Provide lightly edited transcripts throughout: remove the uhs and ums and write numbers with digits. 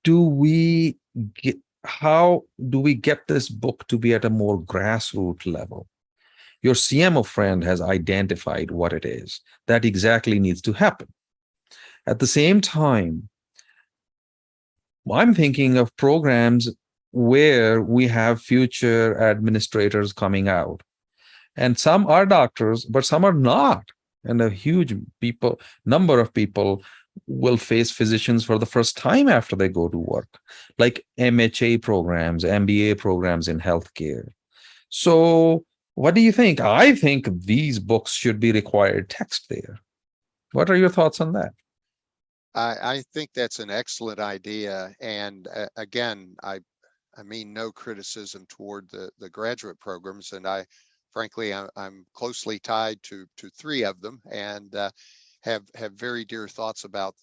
do we get, how do we get this book to be at a more grassroots level? Your CMO friend has identified what it is that exactly needs to happen. At the same time, I'm thinking of programs where we have future administrators coming out, and some are doctors, but some are not. And a huge number of people will face physicians for the first time after they go to work, like MHA programs, MBA programs in healthcare. So, what do you think? I think these books should be required text there. What are your thoughts on that? I think that's an excellent idea. And again, I mean, no criticism toward the graduate programs. And frankly, I'm closely tied to three of them, and have very dear thoughts about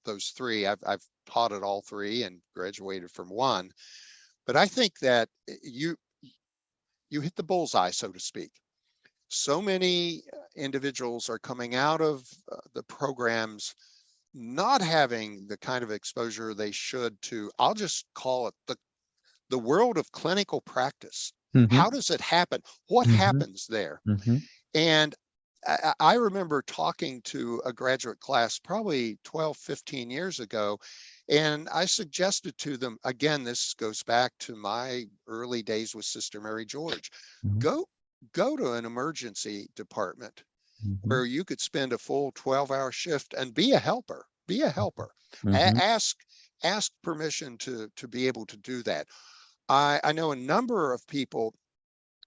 those three. I've taught at all three and graduated from one. But I think that you hit the bullseye, so to speak. So many individuals are coming out of the programs not having the kind of exposure they should to, I'll just call it the world of clinical practice. Mm-hmm. How does it happen? What Mm-hmm. happens there? Mm-hmm. And I remember talking to a graduate class probably 12, 15 years ago, and I suggested to them, again, this goes back to my early days with Sister Mary George, go to an emergency department Mm-hmm. where you could spend a full 12-hour shift and be a helper. Be a helper. Mm-hmm. Ask permission to be able to do that. I know a number of people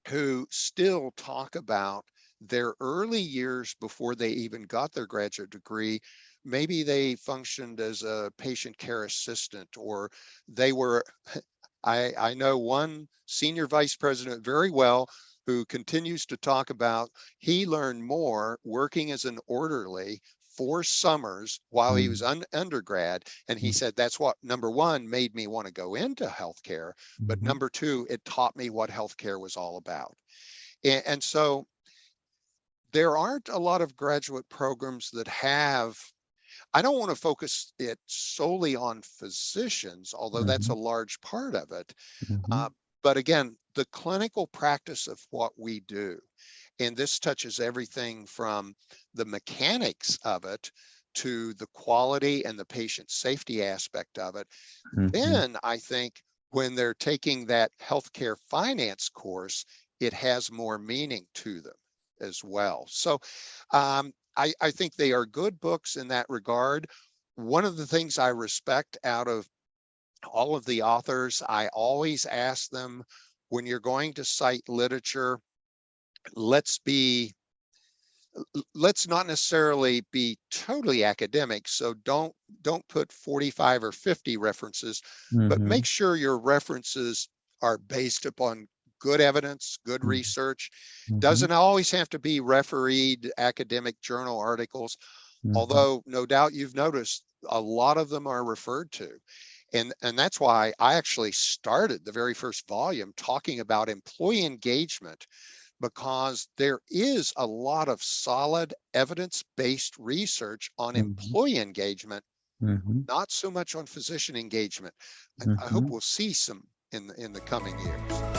who still talk about their early years before they even got their graduate degree. Maybe they functioned as a patient care assistant, or they were, I know one senior vice president very well who continues to talk about he learned more working as an orderly 4 summers while he was undergrad. And he said, that's what, number one, made me want to go into healthcare. But Mm-hmm. number two, it taught me what healthcare was all about. And so there aren't a lot of graduate programs that have, I don't want to focus it solely on physicians, although that's Mm-hmm. a large part of it. Mm-hmm. Uh, but again, the clinical practice of what we do, and this touches everything from the mechanics of it to the quality and the patient safety aspect of it. Mm-hmm. Then I think when they're taking that healthcare finance course, it has more meaning to them as well. So I think they are good books in that regard. One of the things I respect out of all of the authors, I always ask them, when you're going to cite literature, let's be let's not necessarily be totally academic. So don't put 45 or 50 references, but Mm-hmm. make sure your references are based upon good evidence, good research. Mm-hmm. Doesn't always have to be refereed academic journal articles, Mm-hmm. although no doubt you've noticed a lot of them are referred to. And that's why I actually started the very first volume talking about employee engagement, because there is a lot of solid evidence-based research on Mm-hmm. employee engagement, Mm-hmm. not so much on physician engagement. And I hope Mm-hmm. we'll see some in the coming years.